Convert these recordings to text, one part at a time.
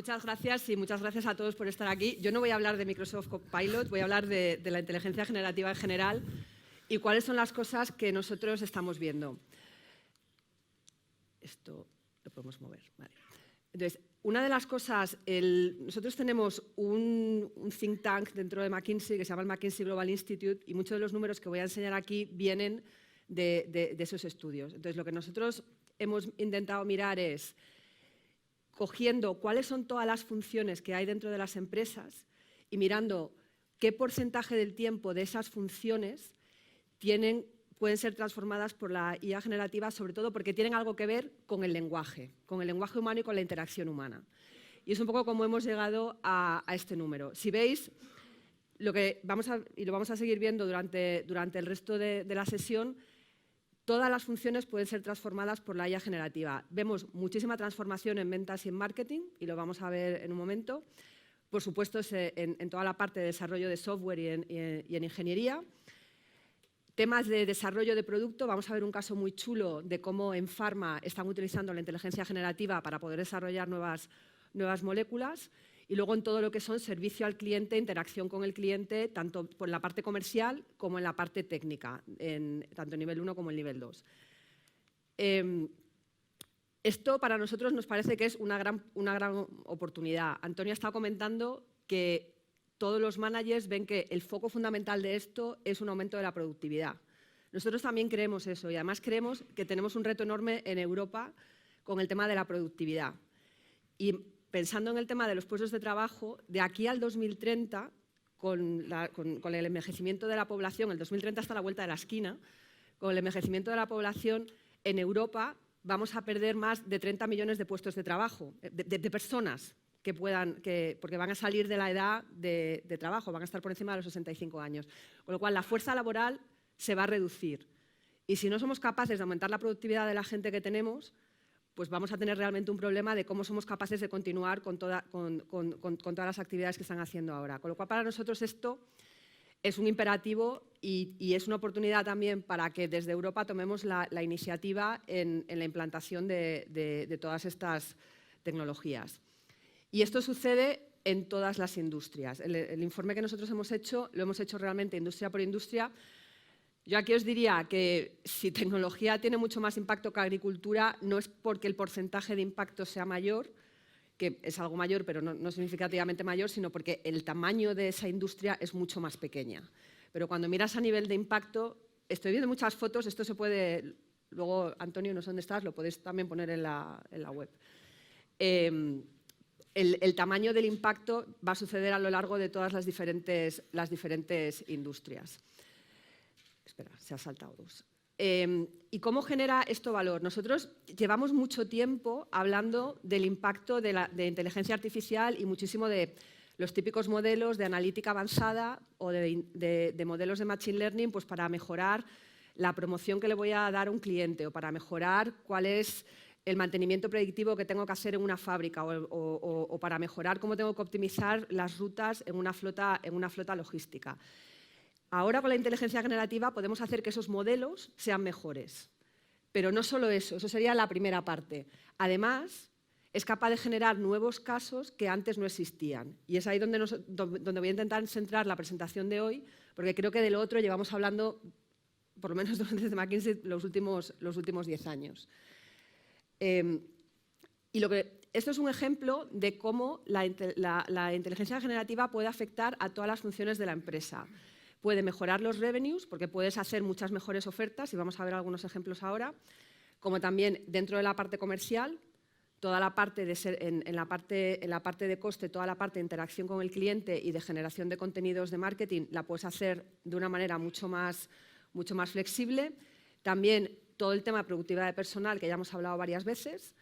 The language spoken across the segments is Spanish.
muchas gracias y muchas gracias a todos por estar aquí. Yo no voy a hablar de Microsoft Copilot, voy a hablar de la inteligencia generativa en general y cuáles son las cosas que nosotros estamos viendo. Esto lo podemos mover, vale. Entonces, una de las cosas, nosotros tenemos un think tank dentro de McKinsey que se llama el McKinsey Global Institute y muchos de los números que voy a enseñar aquí vienen de esos estudios. Entonces, lo que nosotros hemos intentado mirar es cogiendo cuáles son todas las funciones que hay dentro de las empresas y mirando qué porcentaje del tiempo de esas funciones pueden ser transformadas por la IA generativa, sobre todo porque tienen algo que ver con el lenguaje humano y con la interacción humana. Y es un poco como hemos llegado a este número. Si veis, lo vamos a seguir viendo durante el resto de la sesión, todas las funciones pueden ser transformadas por la IA generativa. Vemos muchísima transformación en ventas y en marketing, y lo vamos a ver en un momento. Por supuesto, en toda la parte de desarrollo de software y en ingeniería. Temas de desarrollo de producto, vamos a ver un caso muy chulo de cómo en Pharma están utilizando la inteligencia generativa para poder desarrollar nuevas moléculas. Y luego en todo lo que son servicio al cliente, interacción con el cliente, tanto por la parte comercial como en la parte técnica, tanto en nivel 1 como en nivel 2. Esto para nosotros nos parece que es una gran oportunidad. Antonio ha estado comentando que todos los managers ven que el foco fundamental de esto es un aumento de la productividad. Nosotros también creemos eso y además creemos que tenemos un reto enorme en Europa con el tema de la productividad. Y pensando en el tema de los puestos de trabajo, de aquí al 2030, con el envejecimiento de la población, el 2030 está a la vuelta de la esquina, con el envejecimiento de la población en Europa vamos a perder más de 30 millones de puestos de trabajo, de personas porque van a salir de la edad de trabajo, van a estar por encima de los 65 años. Con lo cual, la fuerza laboral se va a reducir. Y si no somos capaces de aumentar la productividad de la gente que tenemos, pues vamos a tener realmente un problema de cómo somos capaces de continuar con todas las actividades que están haciendo ahora. Con lo cual, para nosotros esto es un imperativo y es una oportunidad también para que desde Europa tomemos la iniciativa en la implantación de todas estas tecnologías. Y esto sucede en todas las industrias. El informe que nosotros hemos hecho, lo hemos hecho realmente industria por industria. Yo aquí os diría que si tecnología tiene mucho más impacto que agricultura, no es porque el porcentaje de impacto sea mayor, que es algo mayor, pero no significativamente mayor, sino porque el tamaño de esa industria es mucho más pequeña. Pero cuando miras a nivel de impacto, estoy viendo muchas fotos, esto se puede, luego Antonio, no sé dónde estás, lo podéis también poner en la web. El tamaño del impacto va a suceder a lo largo de todas las diferentes industrias. Espera, se ha saltado dos. ¿Y cómo genera esto valor? Nosotros llevamos mucho tiempo hablando del impacto de inteligencia artificial y muchísimo de los típicos modelos de analítica avanzada o de modelos de machine learning pues para mejorar la promoción que le voy a dar a un cliente o para mejorar cuál es el mantenimiento predictivo que tengo que hacer en una fábrica o para mejorar cómo tengo que optimizar las rutas en una flota logística. Ahora con la inteligencia generativa podemos hacer que esos modelos sean mejores. Pero no solo eso sería la primera parte. Además, es capaz de generar nuevos casos que antes no existían. Y es ahí donde voy a intentar centrar la presentación de hoy, porque creo que de lo otro llevamos hablando, por lo menos desde McKinsey, los últimos 10 años. Esto es un ejemplo de cómo la inteligencia generativa puede afectar a todas las funciones de la empresa. Puede mejorar los revenues, porque puedes hacer muchas mejores ofertas, y vamos a ver algunos ejemplos ahora, como también dentro de la parte comercial, toda la parte en la parte de coste, toda la parte de interacción con el cliente y de generación de contenidos de marketing, la puedes hacer de una manera mucho más flexible. También todo el tema de productividad de personal, que ya hemos hablado varias veces,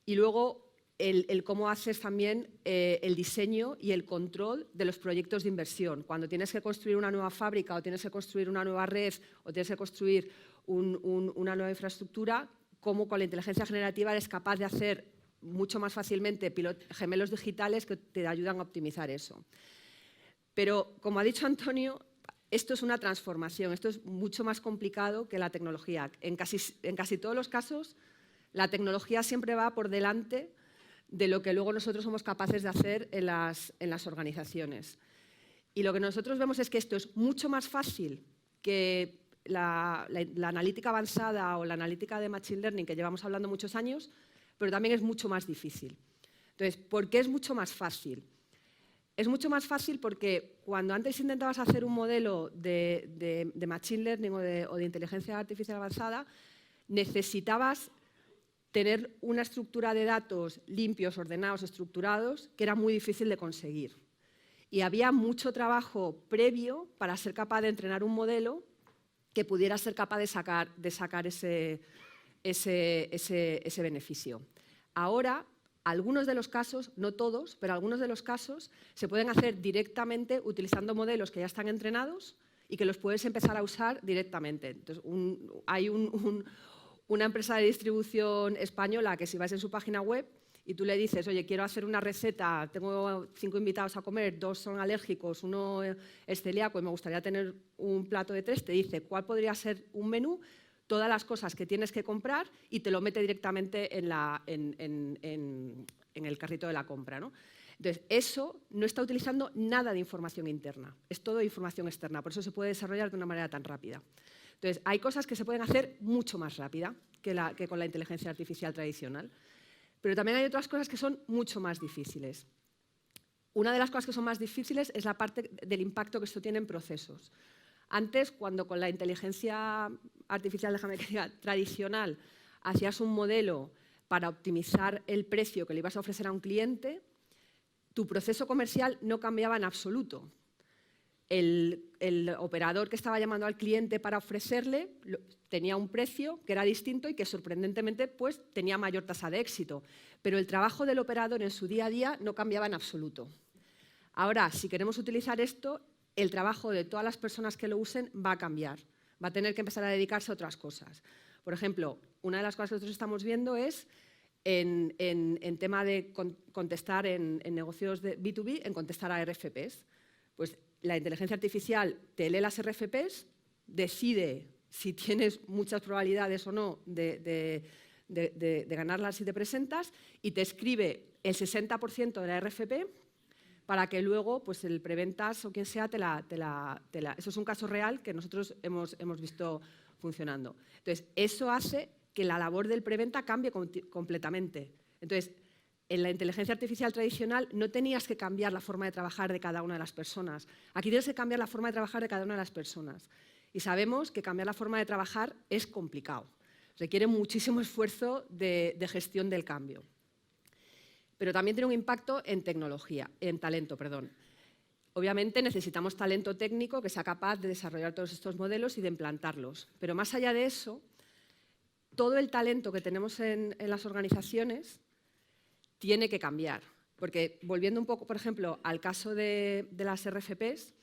y luego el cómo haces también el diseño y el control de los proyectos de inversión. Cuando tienes que construir una nueva fábrica o tienes que construir una nueva red o tienes que construir una nueva infraestructura, cómo con la inteligencia generativa eres capaz de hacer mucho más fácilmente gemelos digitales que te ayudan a optimizar eso. Pero, como ha dicho Antonio, esto es una transformación, esto es mucho más complicado que la tecnología. En casi todos los casos, la tecnología siempre va por delante de lo que luego nosotros somos capaces de hacer en las organizaciones. Y lo que nosotros vemos es que esto es mucho más fácil que la analítica avanzada o la analítica de Machine Learning, que llevamos hablando muchos años, pero también es mucho más difícil. Entonces, ¿por qué es mucho más fácil? Es mucho más fácil porque cuando antes intentabas hacer un modelo de Machine Learning o de inteligencia artificial avanzada, necesitabas tener una estructura de datos limpios, ordenados, estructurados, que era muy difícil de conseguir. Y había mucho trabajo previo para ser capaz de entrenar un modelo que pudiera ser capaz de sacar ese beneficio. Ahora, algunos de los casos, no todos, pero algunos de los casos se pueden hacer directamente utilizando modelos que ya están entrenados y que los puedes empezar a usar directamente. Entonces, hay una empresa de distribución española que si vas en su página web y tú le dices, oye, quiero hacer una receta, tengo 5 invitados a comer, 2 son alérgicos, 1 es celíaco y me gustaría tener un plato de 3, te dice cuál podría ser un menú, todas las cosas que tienes que comprar y te lo mete directamente en el carrito de la compra, ¿no? Entonces, eso no está utilizando nada de información interna, es todo información externa, por eso se puede desarrollar de una manera tan rápida. Entonces, hay cosas que se pueden hacer mucho más rápida que con la inteligencia artificial tradicional, pero también hay otras cosas que son mucho más difíciles. Una de las cosas que son más difíciles es la parte del impacto que esto tiene en procesos. Antes, cuando con la inteligencia artificial tradicional hacías un modelo para optimizar el precio que le ibas a ofrecer a un cliente, tu proceso comercial no cambiaba en absoluto. El operador que estaba llamando al cliente para ofrecerle tenía un precio que era distinto y que sorprendentemente pues, tenía mayor tasa de éxito. Pero el trabajo del operador en su día a día no cambiaba en absoluto. Ahora, si queremos utilizar esto, el trabajo de todas las personas que lo usen va a cambiar. Va a tener que empezar a dedicarse a otras cosas. Por ejemplo, una de las cosas que nosotros estamos viendo es en tema de contestar en negocios de B2B, en contestar a RFPs. Pues la inteligencia artificial te lee las RFPs, decide si tienes muchas probabilidades o no de ganarlas si te presentas y te escribe el 60% de la RFP para que luego pues, el preventas o quien sea Eso es un caso real que nosotros hemos visto funcionando. Entonces, eso hace que la labor del preventa cambie completamente. Entonces, en la inteligencia artificial tradicional no tenías que cambiar la forma de trabajar de cada una de las personas. Aquí tienes que cambiar la forma de trabajar de cada una de las personas. Y sabemos que cambiar la forma de trabajar es complicado. Requiere muchísimo esfuerzo de gestión del cambio. Pero también tiene un impacto en talento. Obviamente necesitamos talento técnico que sea capaz de desarrollar todos estos modelos y de implantarlos. Pero más allá de eso, todo el talento que tenemos en las organizaciones tiene que cambiar. Porque volviendo un poco, por ejemplo, al caso de las RFPs,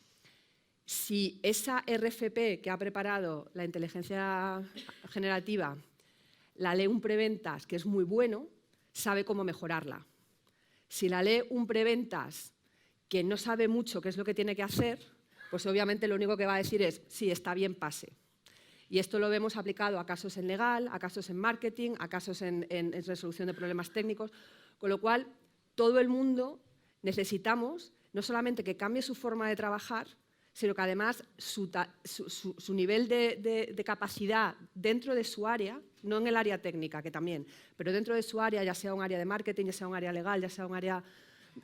si esa RFP que ha preparado la inteligencia generativa la lee un preventas que es muy bueno, sabe cómo mejorarla. Si la lee un preventas que no sabe mucho qué es lo que tiene que hacer, pues obviamente lo único que va a decir es, sí, está bien, pase. Y esto lo vemos aplicado a casos en legal, a casos en marketing, a casos en resolución de problemas técnicos, con lo cual todo el mundo necesitamos no solamente que cambie su forma de trabajar, sino que además su nivel de capacidad dentro de su área, no en el área técnica, que también, pero dentro de su área, ya sea un área de marketing, ya sea un área legal, ya sea un área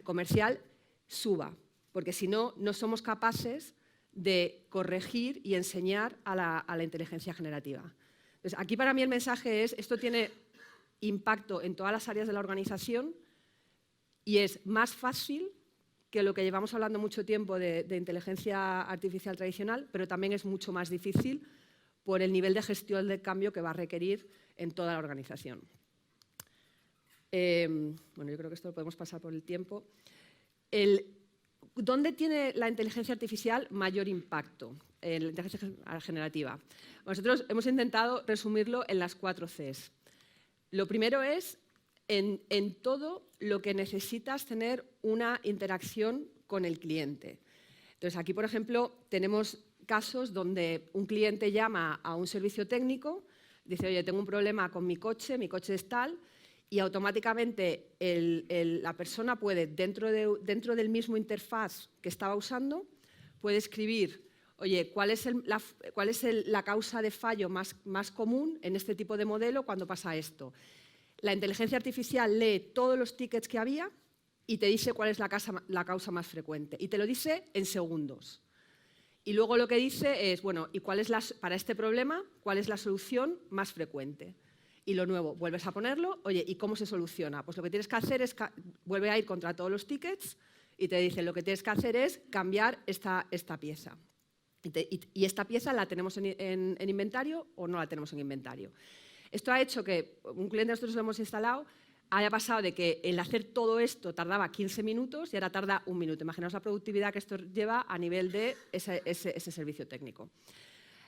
comercial, suba. Porque si no, no somos capaces de corregir y enseñar a la inteligencia generativa. Entonces, aquí para mí el mensaje es, esto tiene impacto en todas las áreas de la organización y es más fácil que lo que llevamos hablando mucho tiempo de inteligencia artificial tradicional, pero también es mucho más difícil por el nivel de gestión del cambio que va a requerir en toda la organización. Bueno, yo creo que esto lo podemos pasar por el tiempo. ¿Dónde tiene la inteligencia artificial mayor impacto en la inteligencia generativa? Nosotros hemos intentado resumirlo en las 4 Cs. Lo primero es en todo lo que necesitas tener una interacción con el cliente. Entonces, aquí, por ejemplo, tenemos casos donde un cliente llama a un servicio técnico, dice, oye, tengo un problema con mi coche es tal, y automáticamente la persona puede, dentro del mismo interfaz que estaba usando, puede escribir, oye, ¿cuál es la causa de fallo más común en este tipo de modelo cuando pasa esto? La inteligencia artificial lee todos los tickets que había y te dice cuál es la causa más frecuente. Y te lo dice en segundos. Y luego lo que dice es, bueno, ¿y para este problema, cuál es la solución más frecuente? Y lo nuevo, vuelves a ponerlo, oye, ¿y cómo se soluciona? Pues lo que tienes que hacer es, vuelve a ir contra todos los tickets y te dice, lo que tienes que hacer es cambiar esta pieza. Y esta pieza la tenemos en inventario o no la tenemos en inventario. Esto ha hecho que un cliente nosotros lo hemos instalado, haya pasado de que el hacer todo esto tardaba 15 minutos y ahora tarda 1 minuto. Imaginaos la productividad que esto lleva a nivel de ese servicio técnico.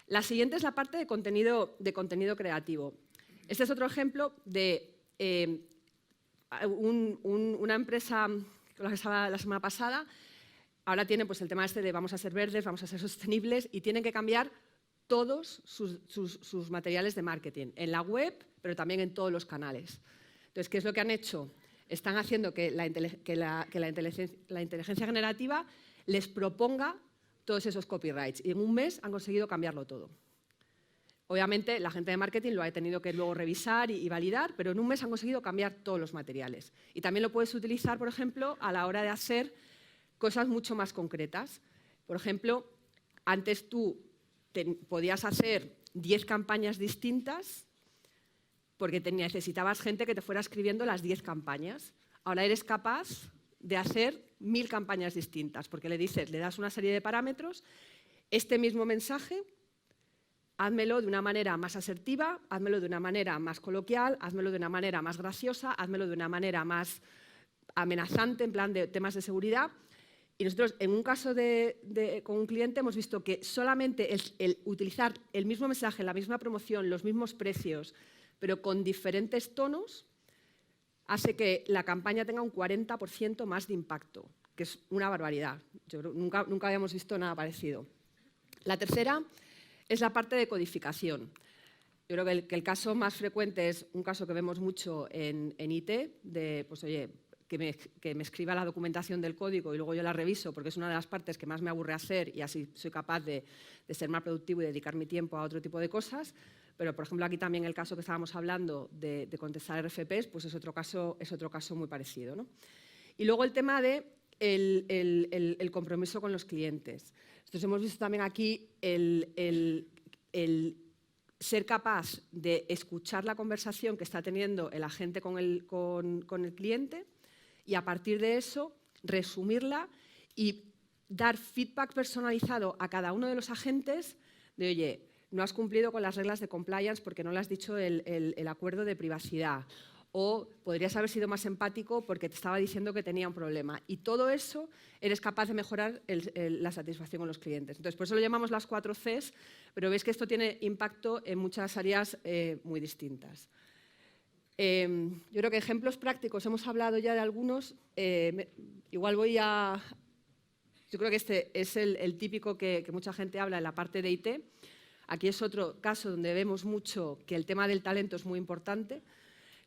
La siguiente es la parte de contenido creativo. Este es otro ejemplo de una empresa con la que estaba la semana pasada. Ahora tiene pues, el tema de vamos a ser verdes, vamos a ser sostenibles y tienen que cambiar todos sus materiales de marketing, en la web, pero también en todos los canales. Entonces, ¿qué es lo que han hecho? Están haciendo que la inteligencia generativa les proponga todos esos copyrights y en un mes han conseguido cambiarlo todo. Obviamente, la gente de marketing lo ha tenido que luego revisar y validar, pero en un mes han conseguido cambiar todos los materiales. Y también lo puedes utilizar, por ejemplo, a la hora de hacer cosas mucho más concretas. Por ejemplo, antes tú podías hacer 10 campañas distintas porque necesitabas gente que te fuera escribiendo las 10 campañas. Ahora eres capaz de hacer 1000 campañas distintas porque le das una serie de parámetros, este mismo mensaje, házmelo de una manera más asertiva, házmelo de una manera más coloquial, házmelo de una manera más graciosa, házmelo de una manera más amenazante, en plan de temas de seguridad. Y nosotros, en un caso con un cliente, hemos visto que solamente el utilizar el mismo mensaje, la misma promoción, los mismos precios, pero con diferentes tonos, hace que la campaña tenga un 40% más de impacto, que es una barbaridad. Nunca habíamos visto nada parecido. La tercera es la parte de codificación. Yo creo que el caso más frecuente es un caso que vemos mucho en IT, de, pues oye, que me escriba la documentación del código y luego yo la reviso porque es una de las partes que más me aburre hacer y así soy capaz de ser más productivo y dedicar mi tiempo a otro tipo de cosas. Pero, por ejemplo, aquí también el caso que estábamos hablando de contestar RFPs, pues es otro caso muy parecido, ¿no? Y luego el tema del compromiso con los clientes. Entonces, hemos visto también aquí el ser capaz de escuchar la conversación que está teniendo el agente con el cliente y a partir de eso resumirla y dar feedback personalizado a cada uno de los agentes de, oye, no has cumplido con las reglas de compliance porque no le has dicho el acuerdo de privacidad o podrías haber sido más empático porque te estaba diciendo que tenía un problema. Y todo eso eres capaz de mejorar la satisfacción con los clientes. Entonces, por eso lo llamamos las 4 Cs, pero veis que esto tiene impacto en muchas áreas muy distintas. Yo creo que ejemplos prácticos, hemos hablado ya de algunos, igual yo creo que este es el típico que mucha gente habla en la parte de IT. Aquí es otro caso donde vemos mucho que el tema del talento es muy importante.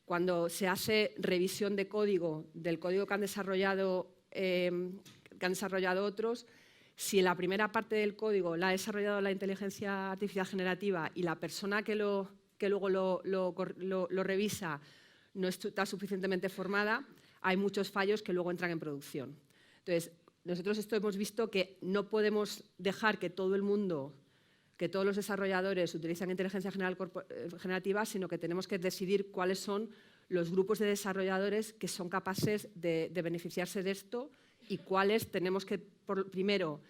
Cuando se hace revisión de código, del código que han desarrollado otros, si en la primera parte del código la ha desarrollado la inteligencia artificial generativa y la persona que luego lo revisa no está suficientemente formada, hay muchos fallos que luego entran en producción. Entonces, nosotros hemos visto que no podemos dejar que todo el mundo, que todos los desarrolladores utilicen inteligencia generativa, sino que tenemos que decidir cuáles son los grupos de desarrolladores que son capaces de beneficiarse de esto y cuáles tenemos que, primero,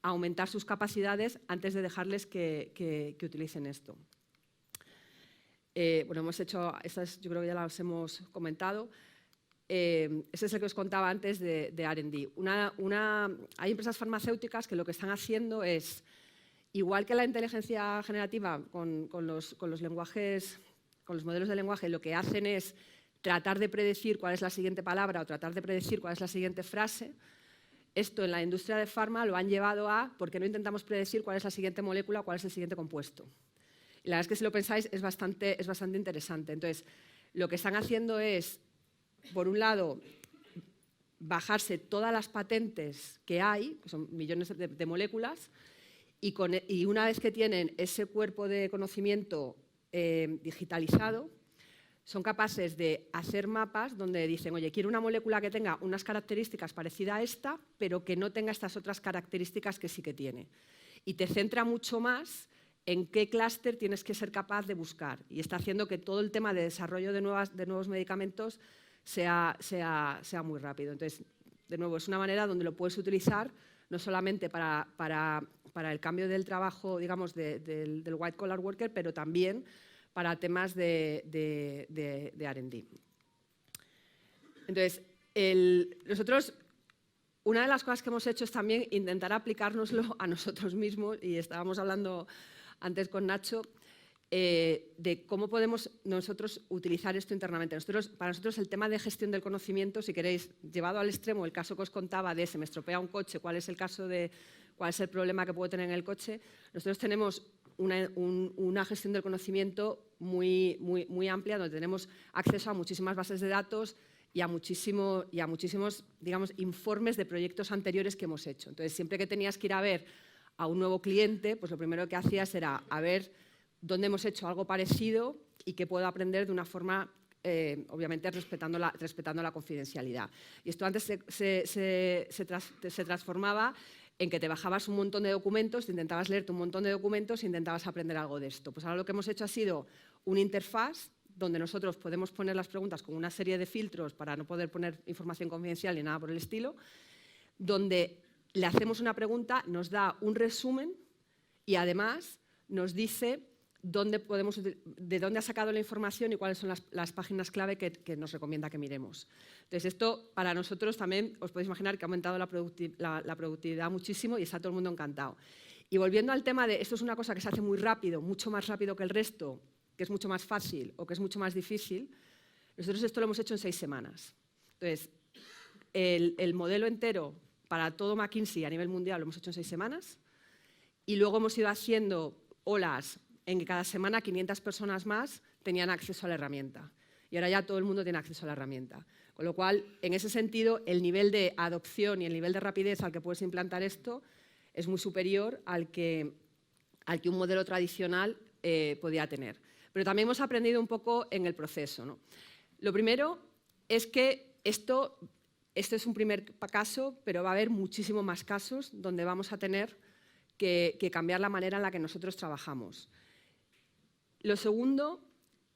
aumentar sus capacidades antes de dejarles que utilicen esto. Bueno, hemos hecho, estas yo creo que ya las hemos comentado. Ese es el que os contaba antes de R&D. Hay empresas farmacéuticas que lo que están haciendo es, igual que la inteligencia generativa con los lenguajes, con los modelos de lenguaje, lo que hacen es tratar de predecir cuál es la siguiente palabra o tratar de predecir cuál es la siguiente frase. Esto en la industria de farma lo han llevado a, ¿por qué no intentamos predecir cuál es la siguiente molécula o cuál es el siguiente compuesto? Y la verdad es que si lo pensáis es bastante interesante. Entonces, lo que están haciendo es, por un lado, bajarse todas las patentes que hay, que son millones de moléculas, y una vez que tienen ese cuerpo de conocimiento digitalizado, son capaces de hacer mapas donde dicen, oye, quiero una molécula que tenga unas características parecidas a esta, pero que no tenga estas otras características que sí que tiene. Y te centra mucho más en qué clúster tienes que ser capaz de buscar. Y está haciendo que todo el tema de desarrollo de nuevos medicamentos sea muy rápido. Entonces, de nuevo, es una manera donde lo puedes utilizar no solamente para el cambio del trabajo, digamos, del white collar worker, pero también para temas de R&D. Entonces, nosotros, una de las cosas que hemos hecho es también intentar aplicárnoslo a nosotros mismos, y estábamos hablando antes con Nacho, de cómo podemos nosotros utilizar esto internamente. Para nosotros el tema de gestión del conocimiento, si queréis, llevado al extremo, el caso que os contaba de se me estropea un coche, cuál es el problema que puedo tener en el coche, nosotros tenemos una gestión del conocimiento muy amplia, donde tenemos acceso a muchísimas bases de datos y a muchísimos, digamos, informes de proyectos anteriores que hemos hecho. Entonces, siempre que tenías que ir a ver a un nuevo cliente, pues lo primero que hacías era a ver dónde hemos hecho algo parecido y qué puedo aprender de una forma, obviamente, respetando la confidencialidad. Y esto antes se transformaba en que te bajabas un montón de documentos, te intentabas leerte un montón de documentos e intentabas aprender algo de esto. Pues ahora lo que hemos hecho ha sido una interfaz donde nosotros podemos poner las preguntas con una serie de filtros para no poder poner información confidencial ni nada por el estilo, donde le hacemos una pregunta, nos da un resumen y además nos dice de dónde ha sacado la información y cuáles son las páginas clave que nos recomienda que miremos. Entonces, esto para nosotros también, os podéis imaginar que ha aumentado la productividad muchísimo y está todo el mundo encantado. Y volviendo al tema de esto es una cosa que se hace muy rápido, mucho más rápido que el resto, que es mucho más fácil o que es mucho más difícil, nosotros esto lo hemos hecho en 6 semanas. Entonces, el modelo entero para todo McKinsey a nivel mundial lo hemos hecho en 6 semanas y luego hemos ido haciendo olas en que cada semana 500 personas más tenían acceso a la herramienta. Y ahora ya todo el mundo tiene acceso a la herramienta. Con lo cual, en ese sentido, el nivel de adopción y el nivel de rapidez al que puedes implantar esto es muy superior al que un modelo tradicional podía tener. Pero también hemos aprendido un poco en el proceso, ¿no? Lo primero es que esto es un primer caso, pero va a haber muchísimos más casos donde vamos a tener que cambiar la manera en la que nosotros trabajamos. Lo segundo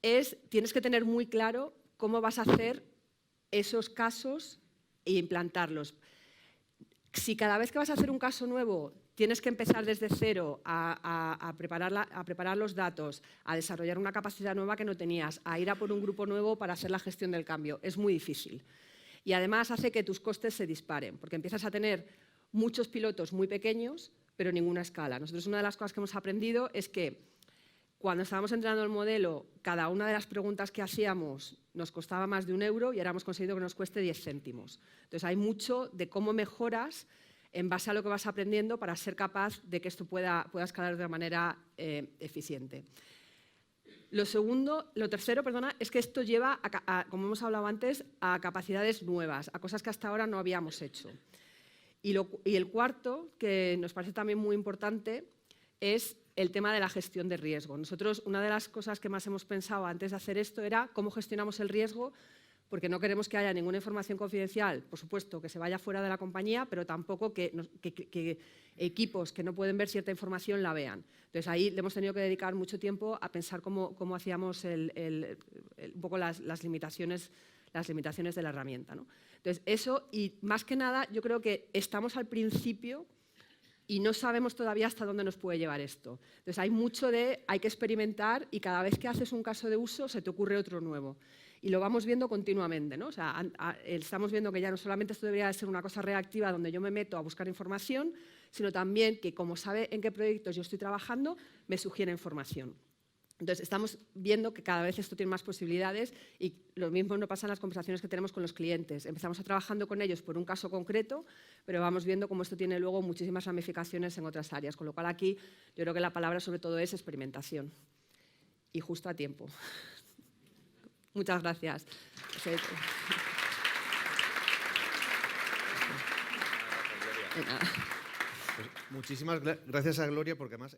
es, tienes que tener muy claro cómo vas a hacer esos casos e implantarlos. Si cada vez que vas a hacer un caso nuevo tienes que empezar desde cero a preparar los datos, a desarrollar una capacidad nueva que no tenías, a ir a por un grupo nuevo para hacer la gestión del cambio, es muy difícil. Y además hace que tus costes se disparen, porque empiezas a tener muchos pilotos muy pequeños, pero ninguna escala. Nosotros una de las cosas que hemos aprendido es que cuando estábamos entrenando el modelo, cada una de las preguntas que hacíamos nos costaba más de €1 y ahora hemos conseguido que nos cueste 10 céntimos. Entonces, hay mucho de cómo mejoras en base a lo que vas aprendiendo para ser capaz de que esto pueda escalar de una manera eficiente. Lo tercero, es que esto lleva, como hemos hablado antes, a capacidades nuevas, a cosas que hasta ahora no habíamos hecho. Y el cuarto, que nos parece también muy importante, es el tema de la gestión de riesgo. Nosotros, una de las cosas que más hemos pensado antes de hacer esto era cómo gestionamos el riesgo, porque no queremos que haya ninguna información confidencial, por supuesto, que se vaya fuera de la compañía, pero tampoco que equipos que no pueden ver cierta información la vean. Entonces, ahí le hemos tenido que dedicar mucho tiempo a pensar cómo hacíamos un poco las limitaciones de la herramienta, ¿no? Entonces, eso, y más que nada, yo creo que estamos al principio y no sabemos todavía hasta dónde nos puede llevar esto. Entonces, hay que experimentar y cada vez que haces un caso de uso se te ocurre otro nuevo. Y lo vamos viendo continuamente, ¿no? O sea, estamos viendo que ya no solamente esto debería ser una cosa reactiva donde yo me meto a buscar información, sino también que, como sabe en qué proyectos yo estoy trabajando, me sugiere información. Entonces, estamos viendo que cada vez esto tiene más posibilidades y lo mismo no pasa en las conversaciones que tenemos con los clientes. Empezamos trabajando con ellos por un caso concreto, pero vamos viendo cómo esto tiene luego muchísimas ramificaciones en otras áreas. Con lo cual, aquí yo creo que la palabra sobre todo es experimentación y justo a tiempo. Muchas gracias. Pues muchísimas gracias a Gloria, porque además...